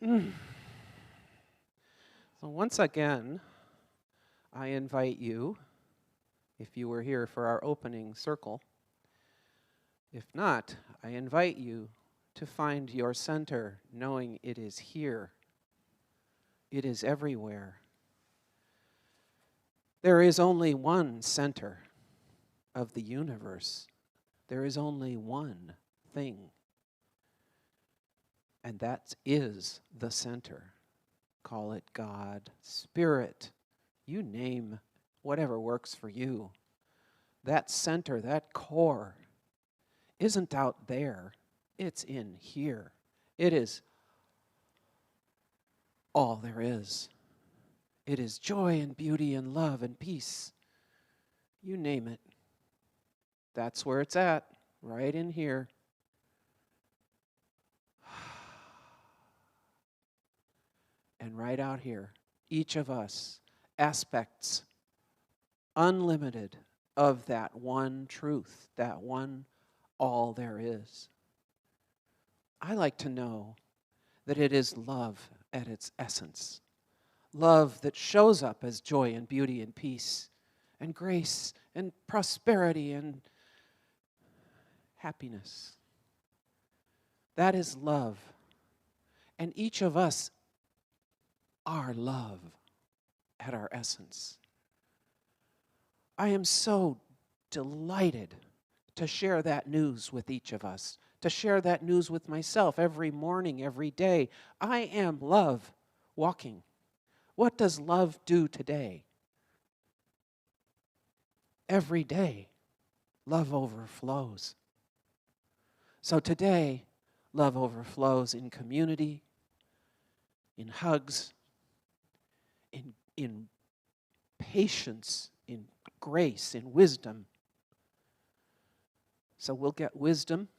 So once again, I invite you, if you were here for our opening circle, if not, I invite you to find your center, knowing it is here. It is everywhere. There is only one center of the universe. There is only one thing, and that is the center. Call it God, Spirit, you name whatever works for you. That center, that core, isn't out there. It's in here. It is all there is. It is joy and beauty and love and peace. You name it. That's where it's at, right in here. And right out here, each of us, aspects, unlimited, of that one truth, that one all there is. I like to know that it is love at its essence. Love that shows up as joy and beauty and peace and grace and prosperity and happiness. That is love. And each of us are love at our essence. I am so delighted to share that news with each of us, to share that news with myself every morning, every day. I am love walking. What does love do today? Every day, love overflows. So today, love overflows in community, in hugs, in patience, in grace, in wisdom. So we'll get wisdom,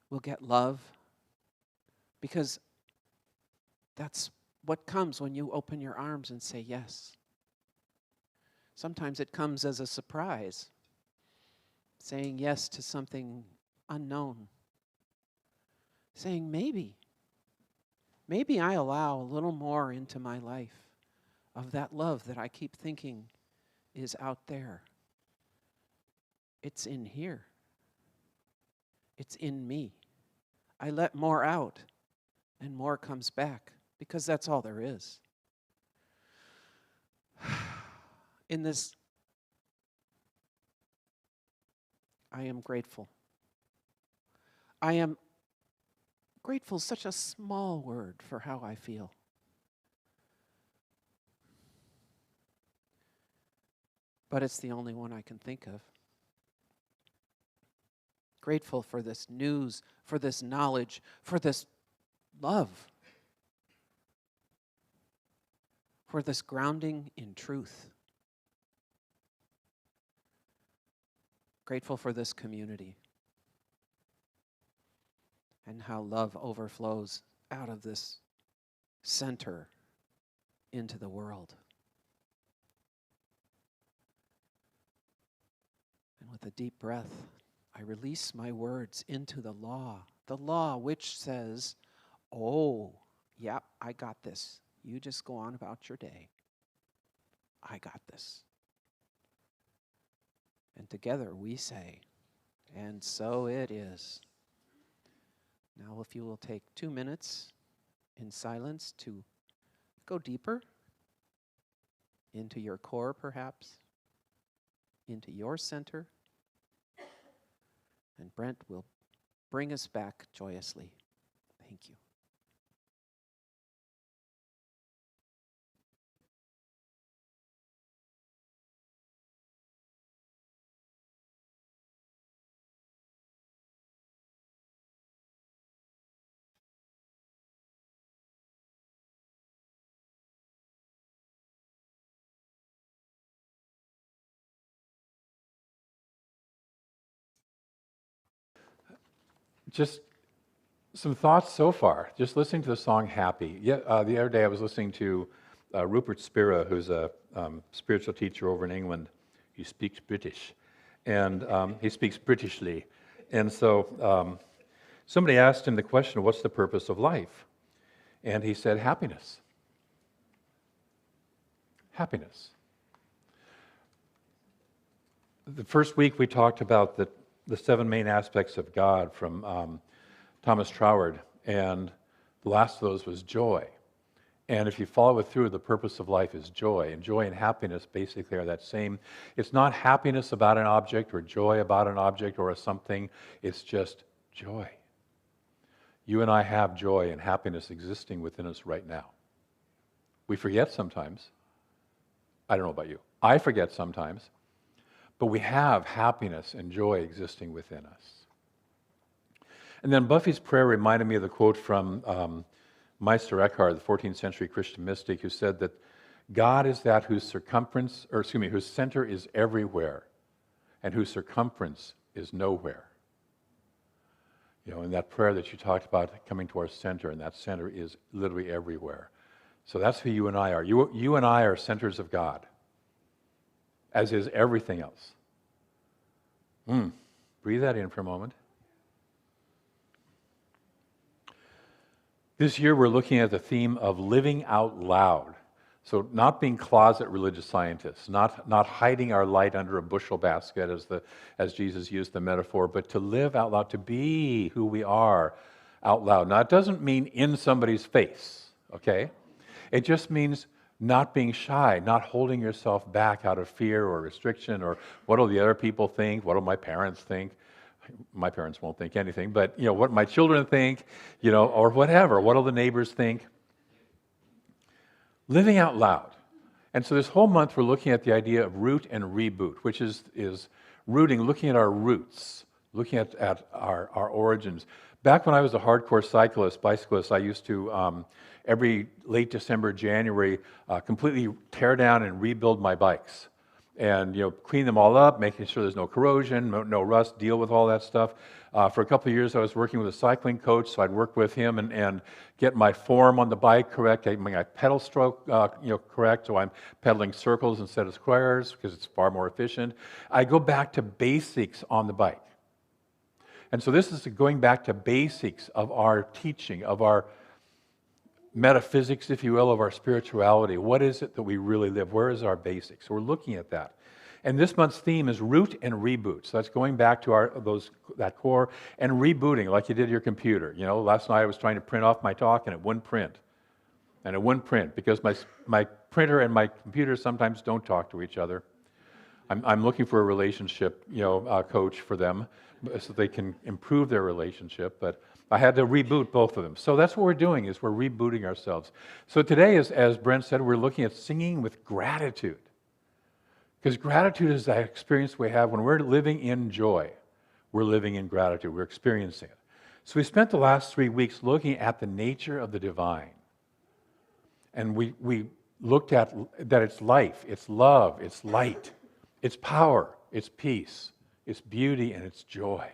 we'll get love, because that's what comes when you open your arms and say yes. Sometimes it comes as a surprise, saying yes to something unknown, saying maybe I allow a little more into my life of that love that I keep thinking is out there. It's in here. It's in me. I let more out and more comes back because that's all there is. In this, I am grateful. I am grateful, such a small word for how I feel. But it's the only one I can think of. Grateful for this news, for this knowledge, for this love, for this grounding in truth. Grateful for this community and how love overflows out of this center into the world. And with a deep breath, I release my words into the law which says, oh, yeah, I got this. You just go on about your day. I got this. And together we say, and so it is. Now if you will take 2 minutes in silence to go deeper into your core perhaps, into your center, and Brent will bring us back joyously. Thank you. Just some thoughts so far, just listening to the song Happy. The other day I was listening to Rupert Spira, who's a spiritual teacher over in England. He speaks British, and he speaks Britishly. And so Somebody asked him the question, what's the purpose of life? And he said, happiness. Happiness. The first week we talked about the 7 main aspects of God from Thomas Troward, and the last of those was joy. And if you follow it through, the purpose of life is joy. And joy and happiness basically are that same. It's not happiness about an object or joy about an object or a something. It's just joy. You and I have joy and happiness existing within us right now. We forget sometimes. I don't know about you. I forget sometimes. But we have happiness and joy existing within us. And then Buffy's prayer reminded me of the quote from Meister Eckhart, the 14th century Christian mystic, who said that God is that whose center is everywhere and whose circumference is nowhere. In that prayer that you talked about coming to our center, and that center is literally everywhere. So that's who you and I are. You and I are centers of God, as is everything else. Breathe that in for a moment. This year we're looking at the theme of living out loud. So not being closet religious scientists, not hiding our light under a bushel basket as Jesus used the metaphor, but to live out loud, to be who we are out loud. Now it doesn't mean in somebody's face, okay? It just means not being shy, not holding yourself back out of fear or restriction or what will the other people think, what will my parents think. My parents won't think anything, but what my children think, or whatever. What will the neighbors think? Living out loud. And so this whole month we're looking at the idea of root and reboot, which is rooting, looking at our roots, looking at our origins. Back when I was a hardcore bicyclist, I used to, every late December, January, completely tear down and rebuild my bikes. And clean them all up, making sure there's no corrosion, no rust, deal with all that stuff. For a couple of years, I was working with a cycling coach, so I'd work with him and get my form on the bike correct, my pedal stroke correct, so I'm pedaling circles instead of squares because it's far more efficient. I go back to basics on the bike. And so this is going back to basics of our teaching, of our metaphysics, if you will, of our spirituality. What is it that we really live? Where is our basics? So we're looking at that. And this month's theme is root and reboot. So that's going back to that core and rebooting like you did your computer. Last night I was trying to print off my talk and it wouldn't print. And it wouldn't print because my printer and my computer sometimes don't talk to each other. I'm looking for a relationship, coach for them so they can improve their relationship, but I had to reboot both of them. So that's what we're doing, is we're rebooting ourselves. So today, as Brent said, we're looking at singing with gratitude. Because gratitude is that experience we have when we're living in joy. We're living in gratitude. We're experiencing it. So we spent the last 3 weeks looking at the nature of the divine. And we looked at that it's life, it's love, it's light, it's power, it's peace, it's beauty, and it's joy.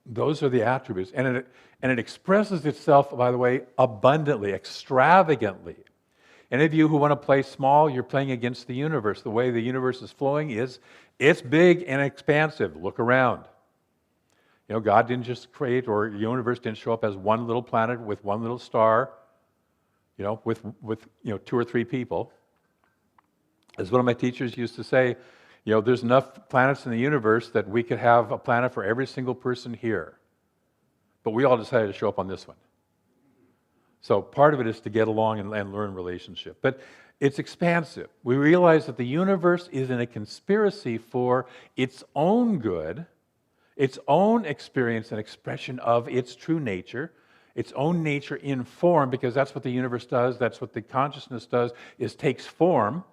Those are the attributes. And it expresses itself, by the way, abundantly, extravagantly. Any of you who want to play small, you're playing against the universe. The way the universe is flowing it's big and expansive. Look around. God didn't just create, or the universe didn't show up as one little planet with one little star, with 2 or 3 people. As one of my teachers used to say, there's enough planets in the universe that we could have a planet for every single person here. But we all decided to show up on this one. So part of it is to get along and learn relationship. But it's expansive. We realize that the universe is in a conspiracy for its own good, its own experience and expression of its true nature, its own nature in form, because that's what the universe does, that's what the consciousness does, is takes form.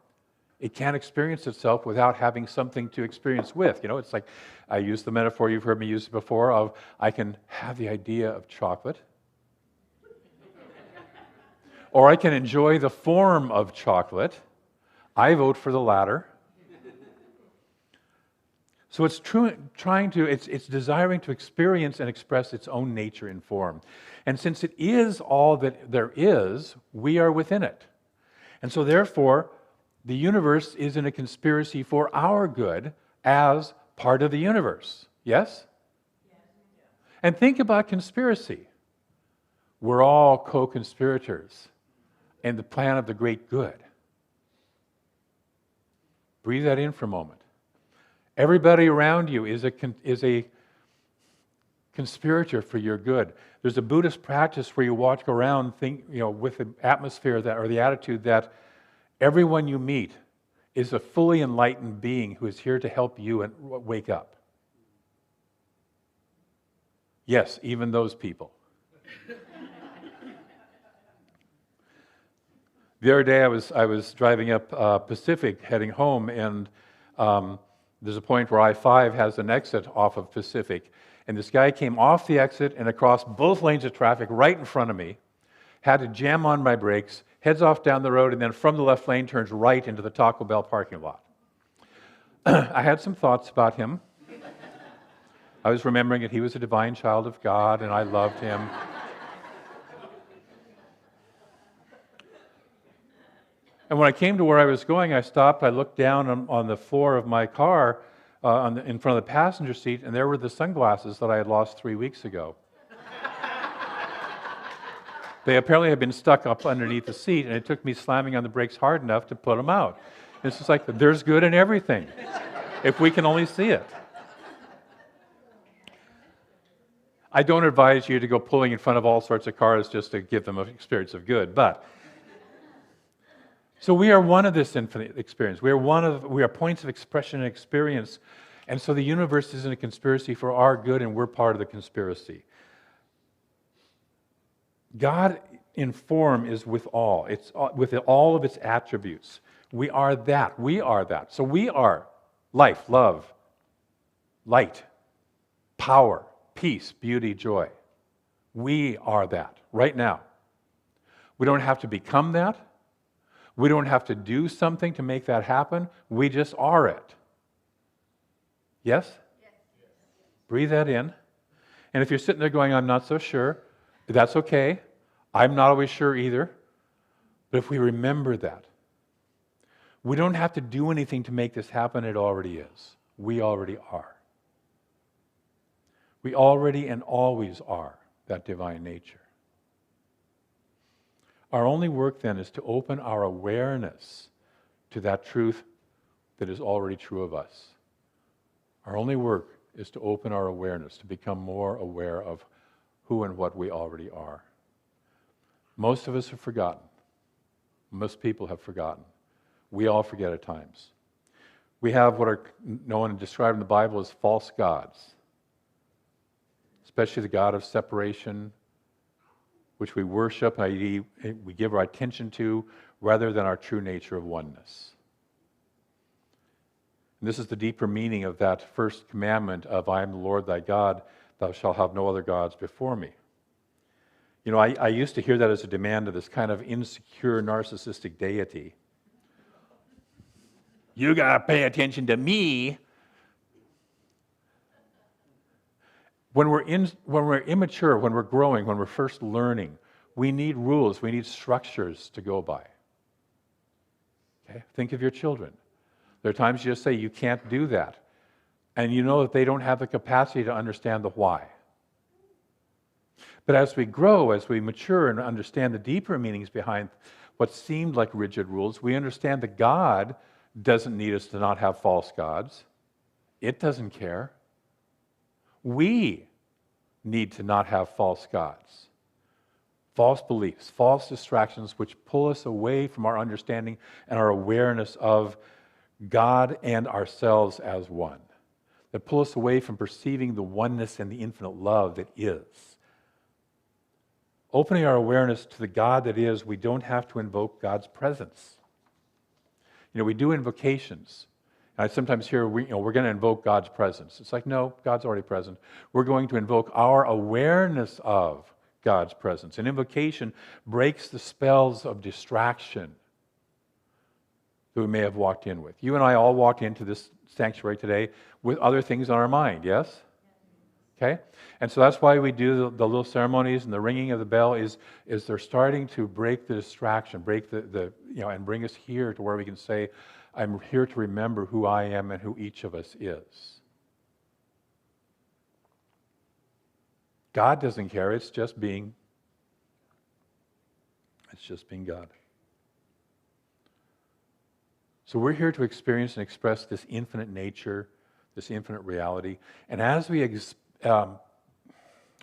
It can't experience itself without having something to experience with. It's like, I use the metaphor, you've heard me use it before, of I can have the idea of chocolate, or I can enjoy the form of chocolate. I vote for the latter. So it's it's desiring to experience and express its own nature in form. And since it is all that there is, we are within it. And so therefore, the universe is in a conspiracy for our good as part of the universe. Yes? And think about conspiracy. We're all co-conspirators in the plan of the great good. Breathe that in for a moment. Everybody around you is a conspirator for your good. There's a Buddhist practice where you walk around with the atmosphere or the attitude that everyone you meet is a fully enlightened being who is here to help you and wake up. Yes, even those people. The other day I was driving up Pacific heading home, and there's a point where I-5 has an exit off of Pacific, and this guy came off the exit and across both lanes of traffic right in front of me, had to jam on my brakes, heads off down the road, and then from the left lane turns right into the Taco Bell parking lot. I had some thoughts about him. I was remembering that he was a divine child of God, and I loved him. And when I came to where I was going, I stopped, I looked down on the floor of my car in front of the passenger seat, and there were the sunglasses that I had lost 3 weeks ago. They apparently had been stuck up underneath the seat, and it took me slamming on the brakes hard enough to put them out. It's just like, there's good in everything, if we can only see it. I don't advise you to go pulling in front of all sorts of cars just to give them an experience of good, but... So we are one of this infinite experience. We are points of expression and experience, and so the universe isn't a conspiracy for our good, and we're part of the conspiracy. God in form is with all. It's with all of its attributes. We are that. We are that. So we are life, love, light, power, peace, beauty, joy. We are that right now. We don't have to become that. We don't have to do something to make that happen. We just are it. Yes? Yes. Breathe that in. And if you're sitting there going, I'm not so sure, that's okay. I'm not always sure either. But if we remember that, we don't have to do anything to make this happen. It already is. We already are. We already and always are that divine nature. Our only work then is to open our awareness to that truth that is already true of us. Our only work is to open our awareness, to become more aware of who and what we already are. Most of us have forgotten. Most people have forgotten. We all forget at times. We have what are known and described in the Bible as false gods, especially the God of separation, which we worship, i.e., we give our attention to, rather than our true nature of oneness. And this is the deeper meaning of that first commandment of, I am the Lord thy God, thou shalt have no other gods before me. You know, I used to hear that as a demand of this kind of insecure, narcissistic deity. You got to pay attention to me. When we're immature, when we're growing, when we're first learning, we need rules, we need structures to go by. Okay? Think of your children. There are times you just say, you can't do that. And you know that they don't have the capacity to understand the why. But as we grow, as we mature and understand the deeper meanings behind what seemed like rigid rules, we understand that God doesn't need us to not have false gods. It doesn't care. We need to not have false gods, false beliefs, false distractions which pull us away from our understanding and our awareness of God and ourselves as one, that pull us away from perceiving the oneness and the infinite love that is. Opening our awareness to the God that is, we don't have to invoke God's presence. You know, we do invocations. I sometimes hear, we're going to invoke God's presence. It's like, no, God's already present. We're going to invoke our awareness of God's presence. An invocation breaks the spells of distraction that we may have walked in with. You and I all walked into this sanctuary today with other things on our mind, yes? Okay? And so that's why we do the little ceremonies, and the ringing of the bell is they're starting to break the distraction, break and bring us here to where we can say, I'm here to remember who I am and who each of us is. God doesn't care, it's just being God. So we're here to experience and express this infinite nature, this infinite reality. And as we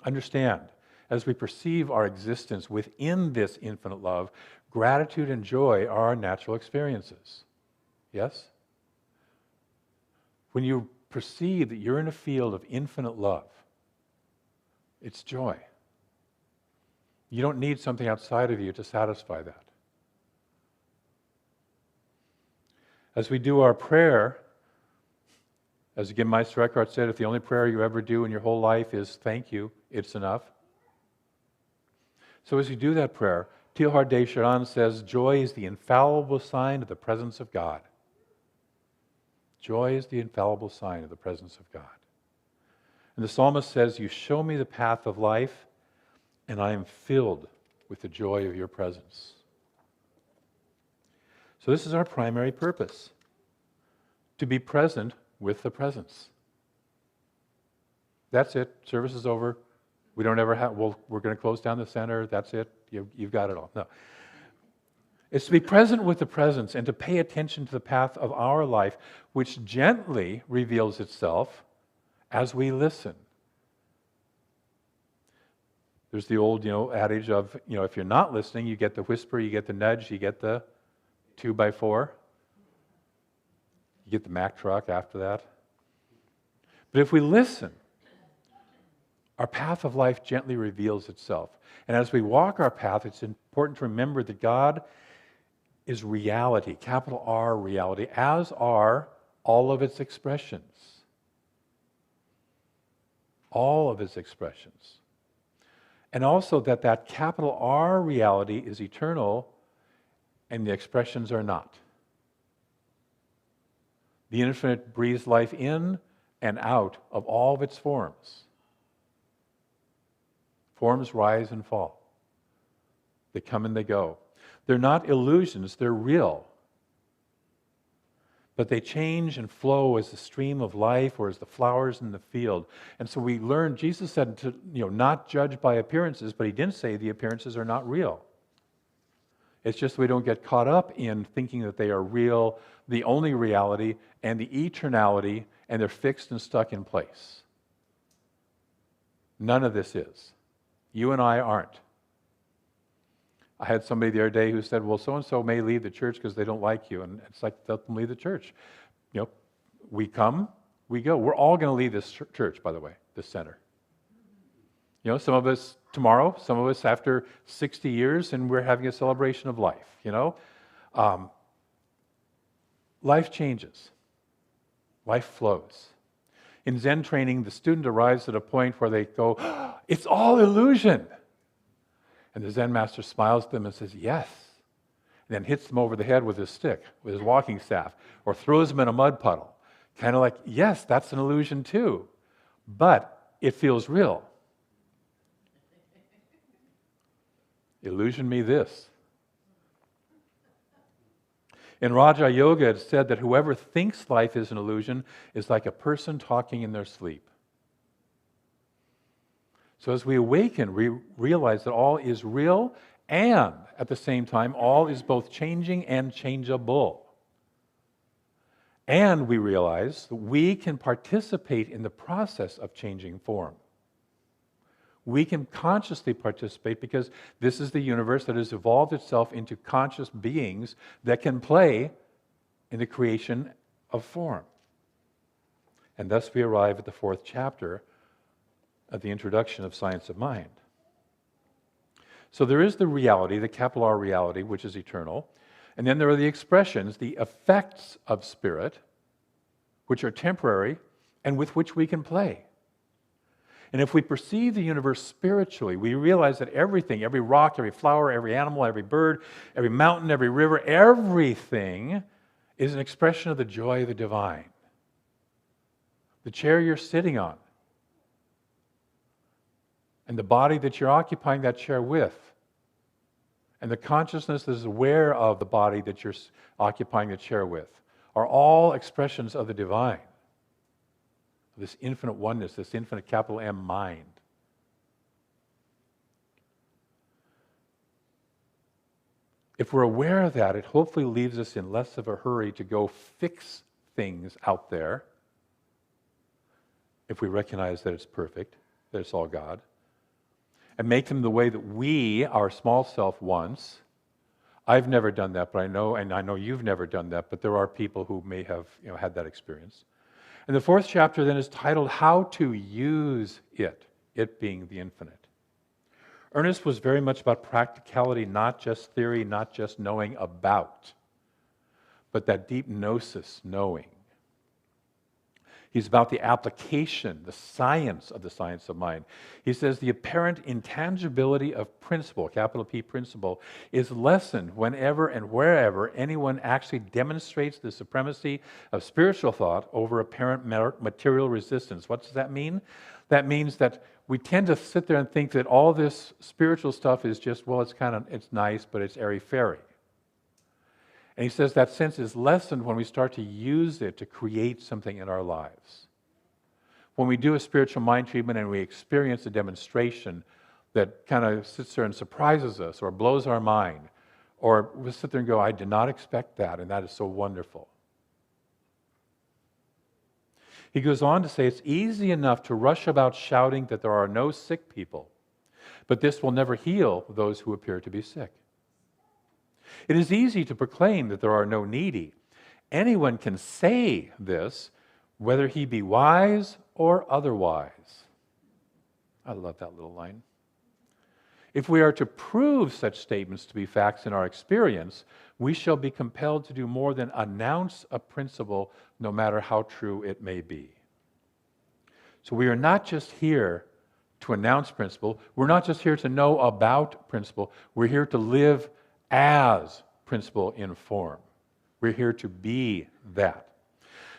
understand, as we perceive our existence within this infinite love, gratitude and joy are our natural experiences. Yes? When you perceive that you're in a field of infinite love, it's joy. You don't need something outside of you to satisfy that. As we do our prayer, as again Meister Eckhart said, if the only prayer you ever do in your whole life is thank you, it's enough. So as you do that prayer, Teilhard de Chardin says, joy is the infallible sign of the presence of God. Joy is the infallible sign of the presence of God. And the psalmist says, you show me the path of life, and I am filled with the joy of your presence. So this is our primary purpose, to be present with the presence. That's it. Service is over. We don't ever have, well, we're going to close down the center. That's it. You've got it all. No. It's to be present with the presence and to pay attention to the path of our life, which gently reveals itself as we listen. There's the old, adage of, if you're not listening, you get the whisper, you get the nudge, you get the 2x4. You get the Mack truck after that. But if we listen, our path of life gently reveals itself. And as we walk our path, it's important to remember that God is reality, capital R reality, as are all of its expressions. All of its expressions. And also that capital R reality is eternal and the expressions are not. The infinite breathes life in and out of all of its forms. Forms rise and fall. They come and they go. They're not illusions, they're real. But they change and flow as the stream of life or as the flowers in the field. And so we learn, Jesus said to not judge by appearances, but he didn't say the appearances are not real. It's just we don't get caught up in thinking that they are real, the only reality, and the eternality, and they're fixed and stuck in place. None of this is. You and I aren't. I had somebody the other day who said, well, so-and-so may leave the church because they don't like you. And it's like, let them leave the church. We come, we go. We're all going to leave this church, by the way, this center. Some of us tomorrow, some of us after 60 years, and we're having a celebration of life, Life changes. Life flows. In Zen training, the student arrives at a point where they go, it's all illusion. And the Zen master smiles at them and says, yes. And then hits them over the head with his stick, with his walking staff, or throws them in a mud puddle. Kind of like, yes, that's an illusion too. But it feels real. Illusion me this. In Raja Yoga, it's said that whoever thinks life is an illusion is like a person talking in their sleep. So as we awaken, we realize that all is real, and at the same time, all is both changing and changeable. And we realize that we can participate in the process of changing form. We can consciously participate because this is the universe that has evolved itself into conscious beings that can play in the creation of form. And thus we arrive at the 4th chapter of the introduction of Science of Mind. So there is the reality, the capital R reality, which is eternal. And then there are the expressions, the effects of spirit, which are temporary and with which we can play. And if we perceive the universe spiritually, we realize that everything, every rock, every flower, every animal, every bird, every mountain, every river, everything is an expression of the joy of the divine. The chair you're sitting on, and the body that you're occupying that chair with, and the consciousness that is aware of the body that you're occupying the chair with, are all expressions of the divine. This infinite oneness, this infinite capital M mind. If we're aware of that, it hopefully leaves us in less of a hurry to go fix things out there. If we recognize that it's perfect, that it's all God, and make them the way that we, our small self, wants. I've never done that, but I know you've never done that, but there are people who may have had that experience. And the fourth chapter then is titled How to Use It, it being the infinite. Ernest was very much about practicality, not just theory, not just knowing about, but that deep gnosis, knowing. He's about the application, the science of the science of mind. He says the apparent intangibility of principle, capital P principle, is lessened whenever and wherever anyone actually demonstrates the supremacy of spiritual thought over apparent material resistance. What does that mean? That means that we tend to sit there and think that all this spiritual stuff is just, well, it's nice, but it's airy-fairy. And he says that sense is lessened when we start to use it to create something in our lives. When we do a spiritual mind treatment and we experience a demonstration that kind of sits there and surprises us or blows our mind, or we sit there and go, I did not expect that, and that is so wonderful. He goes on to say it's easy enough to rush about shouting that there are no sick people, but this will never heal those who appear to be sick. It is easy to proclaim that there are no needy. Anyone can say this, whether he be wise or otherwise. I love that little line. If we are to prove such statements to be facts in our experience, we shall be compelled to do more than announce a principle, no matter how true it may be. So we are not just here to announce principle. We're not just here to know about principle. We're here to live as principle in form. We're here to be that.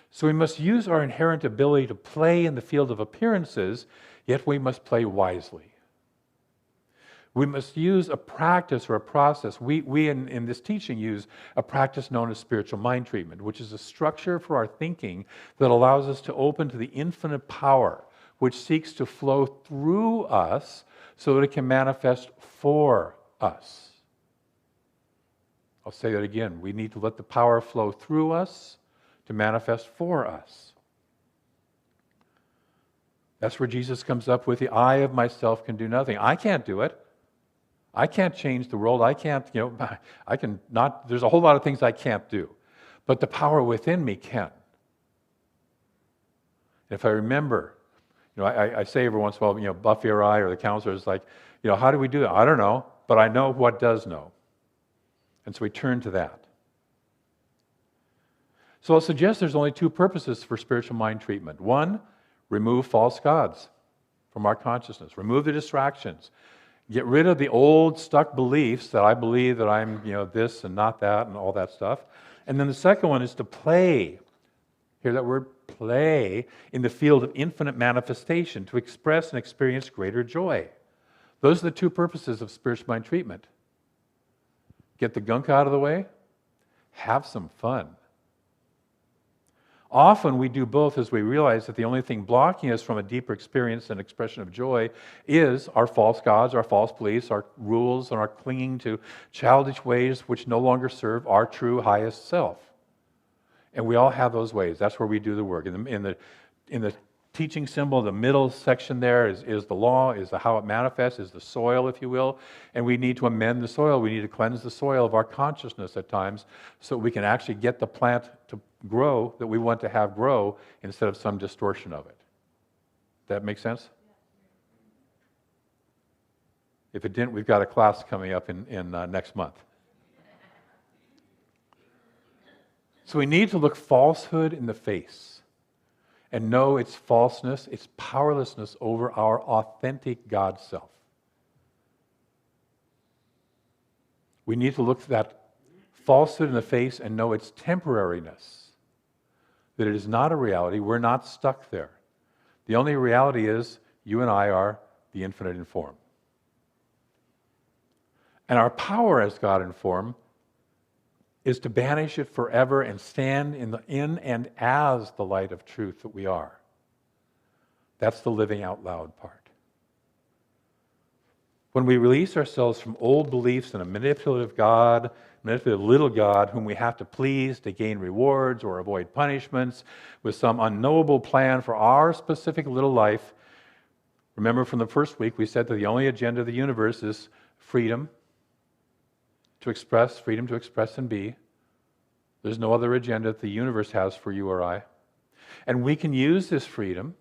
So we must use our inherent ability to play in the field of appearances, yet we must play wisely. We must use a practice or a process. We in this teaching use a practice known as spiritual mind treatment, which is a structure for our thinking that allows us to open to the infinite power, which seeks to flow through us so that it can manifest for us. I'll say that again. We need to let the power flow through us to manifest for us. That's where Jesus comes up with the I of myself can do nothing. I can't do it. I can't change the world. I can't, I can not, there's a whole lot of things I can't do. But the power within me can. If I remember, I say every once in a while, Buffy or I or the counselor is like, how do we do that? I don't know, but I know what does know. And so we turn to that. So I'll suggest there's only two purposes for spiritual mind treatment. One, remove false gods from our consciousness. Remove the distractions. Get rid of the old stuck beliefs that I believe that I'm, this and not that and all that stuff. And then the second one is to play. Hear that word? Play in the field of infinite manifestation, to express and experience greater joy. Those are the two purposes of spiritual mind treatment. Get the gunk out of the way, have some fun. Often we do both as we realize that the only thing blocking us from a deeper experience and expression of joy is our false gods, our false beliefs, our rules, and our clinging to childish ways which no longer serve our true highest self. And we all have those ways. That's where we do the work. In the teaching symbol, the middle section there is the law, is how it manifests, is the soil, if you will. And we need to amend the soil. We need to cleanse the soil of our consciousness at times so we can actually get the plant to grow that we want to have grow instead of some distortion of it. That make sense? If it didn't, we've got a class coming up in next month. So we need to look falsehood in the face and know its falseness, its powerlessness over our authentic God self. We need to look that falsehood in the face and know its temporariness, that it is not a reality. We're not stuck there. The only reality is you and I are the infinite in form. And our power as God in form is to banish it forever and stand in and as the light of truth that we are. That's the living out loud part. When we release ourselves from old beliefs in a manipulative God, manipulative little God whom we have to please to gain rewards or avoid punishments with some unknowable plan for our specific little life. Remember from the first week, we said that the only agenda of the universe is freedom to express and be. There's no other agenda that the universe has for you or I. And we can use this freedom,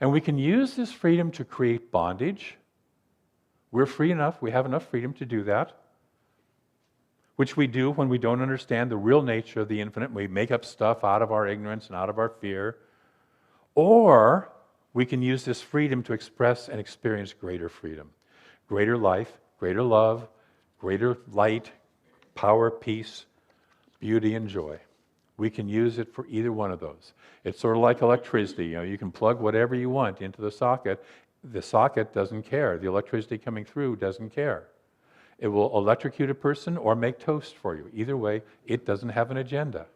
to create bondage. We're free enough, we have enough freedom to do that, which we do when we don't understand the real nature of the infinite. We make up stuff out of our ignorance and out of our fear. Or we can use this freedom to express and experience greater freedom, greater life, greater love, greater light, power, peace, beauty, and joy. We can use it for either one of those. It's sort of like electricity. You can plug whatever you want into the socket. The socket doesn't care. The electricity coming through doesn't care. It will electrocute a person or make toast for you. Either way, it doesn't have an agenda.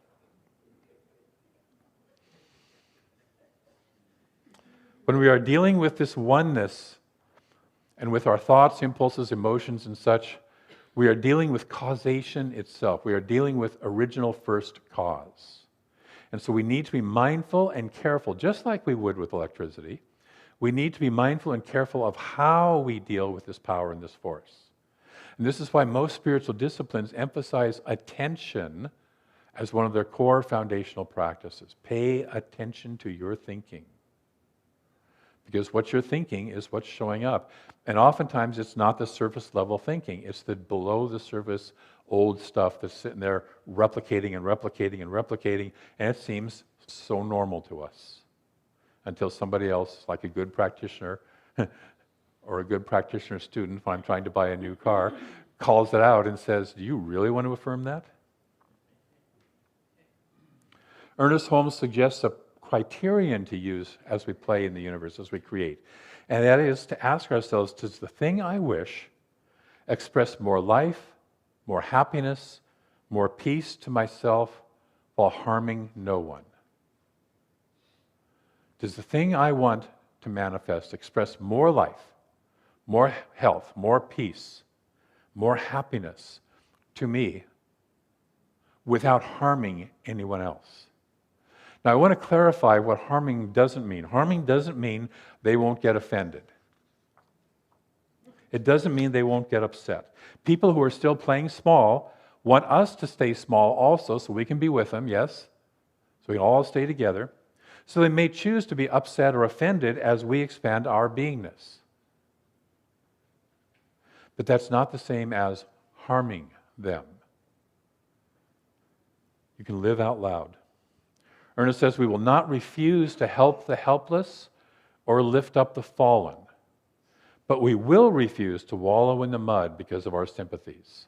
When we are dealing with this oneness and with our thoughts, impulses, emotions, and such, we are dealing with causation itself. We are dealing with original first cause. And so we need to be mindful and careful, just like we would with electricity. We need to be mindful and careful of how we deal with this power and this force. And this is why most spiritual disciplines emphasize attention as one of their core foundational practices. Pay attention to your thinking. Because what you're thinking is what's showing up. And oftentimes it's not the surface level thinking. It's the below the surface old stuff that's sitting there replicating and replicating and replicating. And it seems so normal to us. Until somebody else, like a good practitioner or a good practitioner student, when I'm trying to buy a new car, calls it out and says, "Do you really want to affirm that?" Ernest Holmes suggests a criterion to use as we play in the universe, as we create. And that is to ask ourselves, does the thing I wish express more life, more happiness, more peace to myself while harming no one? Does the thing I want to manifest express more life, more health, more peace, more happiness to me without harming anyone else? Now, I want to clarify what harming doesn't mean. Harming doesn't mean they won't get offended. It doesn't mean they won't get upset. People who are still playing small want us to stay small also so we can be with them, yes? So we can all stay together. So they may choose to be upset or offended as we expand our beingness. But that's not the same as harming them. You can live out loud. Ernest says we will not refuse to help the helpless or lift up the fallen, but we will refuse to wallow in the mud because of our sympathies.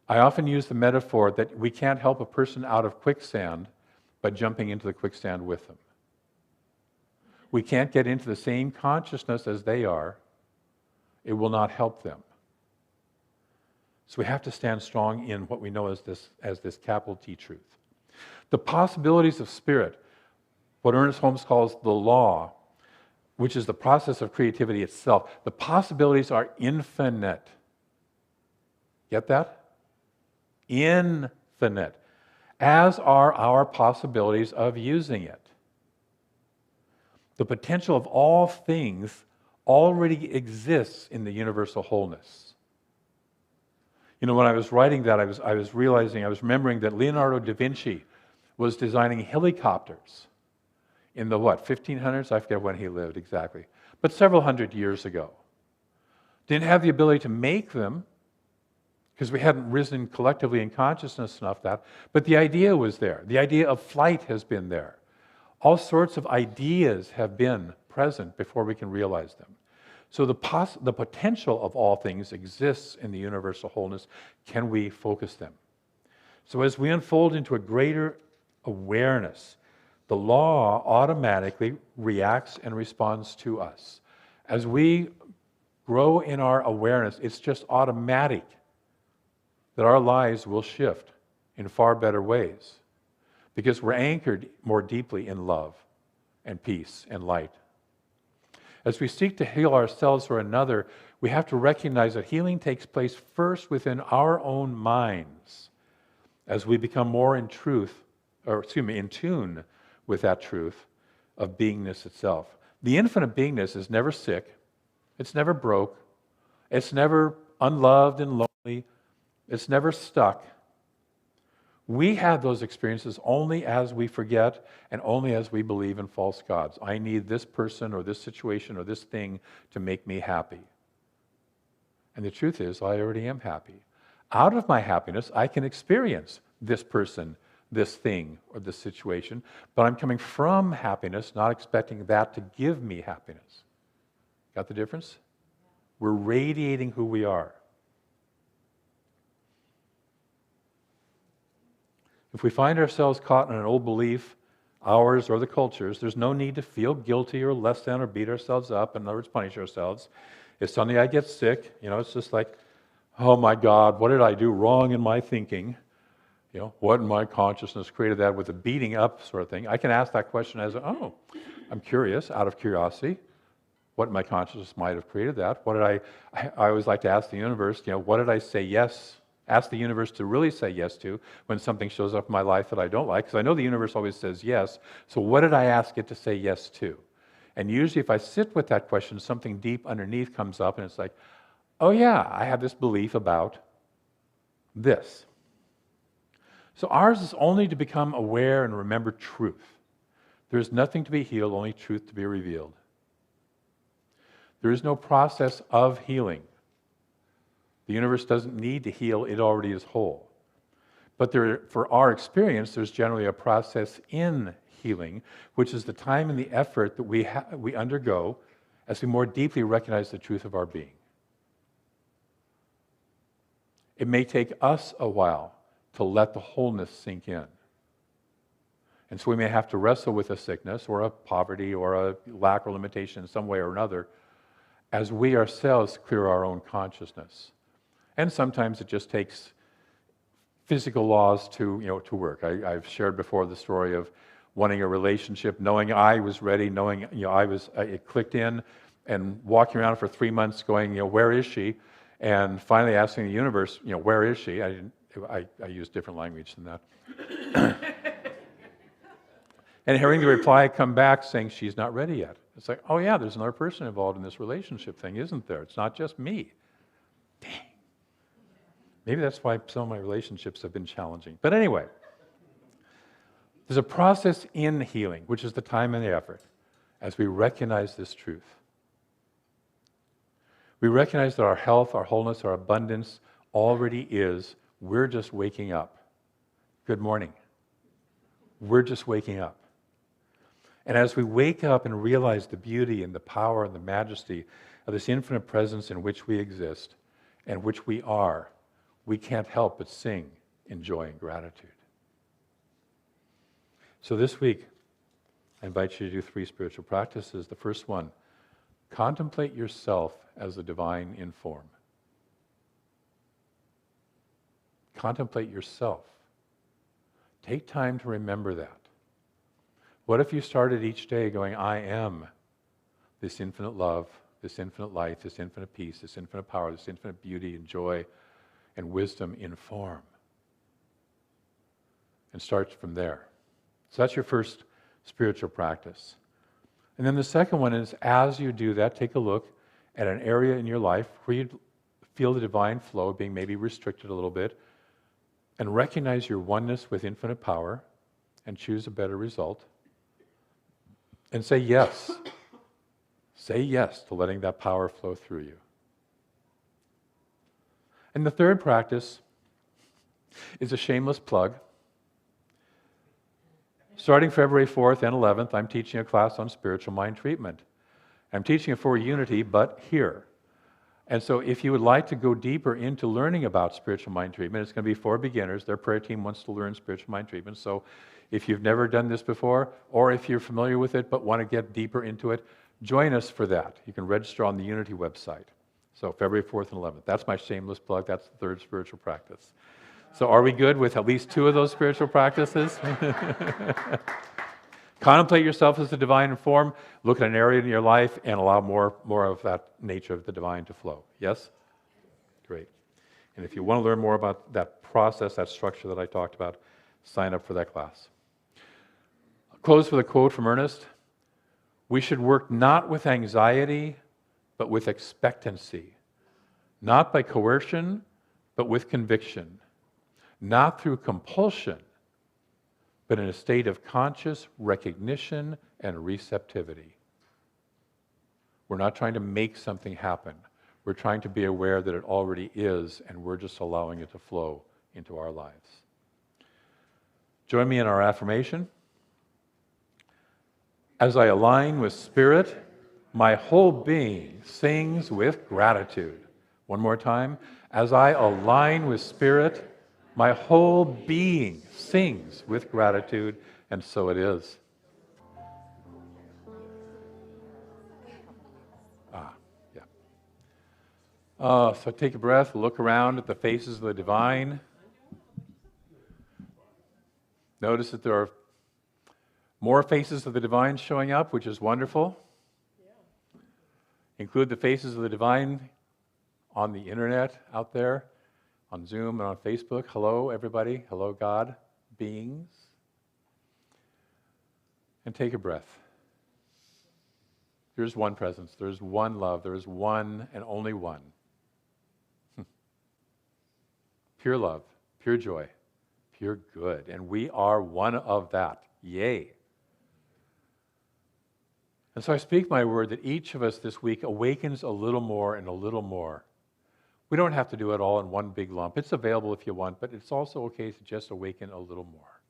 I often use the metaphor that we can't help a person out of quicksand by jumping into the quicksand with them. We can't get into the same consciousness as they are. It will not help them. So we have to stand strong in what we know as this capital T truth. The possibilities of spirit, what Ernest Holmes calls the law, which is the process of creativity itself, the possibilities are infinite. Get that? Infinite. As are our possibilities of using it. The potential of all things already exists in the universal wholeness. You know, when I was writing that, I was remembering that Leonardo da Vinci was designing helicopters in the 1500s? I forget when he lived exactly, but several hundred years ago. Didn't have the ability to make them, because we hadn't risen collectively in consciousness enough that, but the idea was there. The idea of flight has been there. All sorts of ideas have been present before we can realize them. So the potential of all things exists in the universal wholeness. Can we focus them? So as we unfold into a greater awareness, the law automatically reacts and responds to us. As we grow in our awareness, it's just automatic that our lives will shift in far better ways because we're anchored more deeply in love and peace and light. As we seek to heal ourselves or another, we have to recognize that healing takes place first within our own minds as we become more in tune with that truth of beingness itself. The infinite beingness is never sick, it's never broke, it's never unloved and lonely, it's never stuck. We have those experiences only as we forget and only as we believe in false gods. I need this person or this situation or this thing to make me happy. And the truth is, I already am happy. Out of my happiness, I can experience this person, this thing, or this situation, but I'm coming from happiness, not expecting that to give me happiness. Got the difference? We're radiating who we are. If we find ourselves caught in an old belief, ours or the culture's, there's no need to feel guilty or less than or beat ourselves up, in other words, punish ourselves. If suddenly I get sick, it's just like, oh my God, what did I do wrong in my thinking? What in my consciousness created that with a beating up sort of thing? I can ask that question as, I'm curious, out of curiosity, what in my consciousness might have created that? What did I always like to ask the universe, what did I say yes? Ask the universe to really say yes to when something shows up in my life that I don't like, because I know the universe always says yes. So what did I ask it to say yes to? And usually if I sit with that question, something deep underneath comes up and it's like, oh yeah, I have this belief about this. So ours is only to become aware and remember truth. There is nothing to be healed, only truth to be revealed. There is no process of healing. The universe doesn't need to heal, it already is whole. But for our experience, there's generally a process in healing, which is the time and the effort that we undergo as we more deeply recognize the truth of our being. It may take us a while to let the wholeness sink in. And so we may have to wrestle with a sickness or a poverty or a lack or limitation in some way or another as we ourselves clear our own consciousness. And sometimes it just takes physical laws to work. I've shared before the story of wanting a relationship, knowing I was ready, knowing it clicked in, and walking around for 3 months going, where is she? And finally asking the universe, where is she? I used different language than that. And hearing the reply come back saying she's not ready yet. It's like, oh yeah, there's another person involved in this relationship thing, isn't there? It's not just me. Dang. Maybe that's why some of my relationships have been challenging. But anyway, there's a process in healing, which is the time and the effort, as we recognize this truth. We recognize that our health, our wholeness, our abundance already is. We're just waking up. Good morning. We're just waking up. And as we wake up and realize the beauty and the power and the majesty of this infinite presence in which we exist and which we are, we can't help but sing in joy and gratitude. So this week, I invite you to do 3 spiritual practices. The first one, contemplate yourself as the divine in form. Contemplate yourself. Take time to remember that. What if you started each day going, I am this infinite love, this infinite light, this infinite peace, this infinite power, this infinite beauty and joy and wisdom in form. And start from there. So that's your first spiritual practice. And then the second one is, as you do that, take a look at an area in your life where you feel the divine flow being maybe restricted a little bit, and recognize your oneness with infinite power and choose a better result. And say yes. Say yes to letting that power flow through you. And the third practice is a shameless plug. Starting February 4th and 11th, I'm teaching a class on spiritual mind treatment. I'm teaching it for Unity, but here. And so if you would like to go deeper into learning about spiritual mind treatment, it's going to be for beginners. Their prayer team wants to learn spiritual mind treatment. So if you've never done this before, or if you're familiar with it but want to get deeper into it, join us for that. You can register on the Unity website. So February 4th and 11th. That's my shameless plug. That's the third spiritual practice. So are we good with at least 2 of those spiritual practices? Contemplate yourself as the divine in form. Look at an area in your life and allow more of that nature of the divine to flow. Yes? Great. And if you want to learn more about that process, that structure that I talked about, sign up for that class. I'll close with a quote from Ernest. We should work not with anxiety, but with expectancy. Not by coercion, but with conviction. Not through compulsion, but in a state of conscious recognition and receptivity. We're not trying to make something happen. We're trying to be aware that it already is, and we're just allowing it to flow into our lives. Join me in our affirmation. As I align with Spirit, my whole being sings with gratitude. One more time. As I align with Spirit, my whole being sings with gratitude, and so it is. Yeah. So take a breath, look around at the faces of the divine. Notice that there are more faces of the divine showing up, which is wonderful. Include the faces of the divine on the internet out there, on Zoom and on Facebook. Hello, everybody. Hello, God, beings. And take a breath. There's one presence. There's one love. There is one and only one. Pure love, pure joy, pure good. And we are one of that. Yay. And so I speak my word that each of us this week awakens a little more and a little more. We don't have to do it all in one big lump. It's available if you want, but it's also okay to just awaken a little more.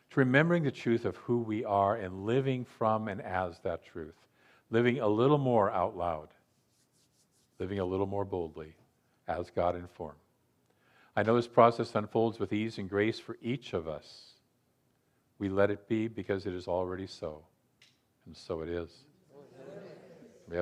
To remembering the truth of who we are and living from and as that truth. Living a little more out loud. Living a little more boldly as God in form. I know this process unfolds with ease and grace for each of us. We let it be because it is already so. And so it is.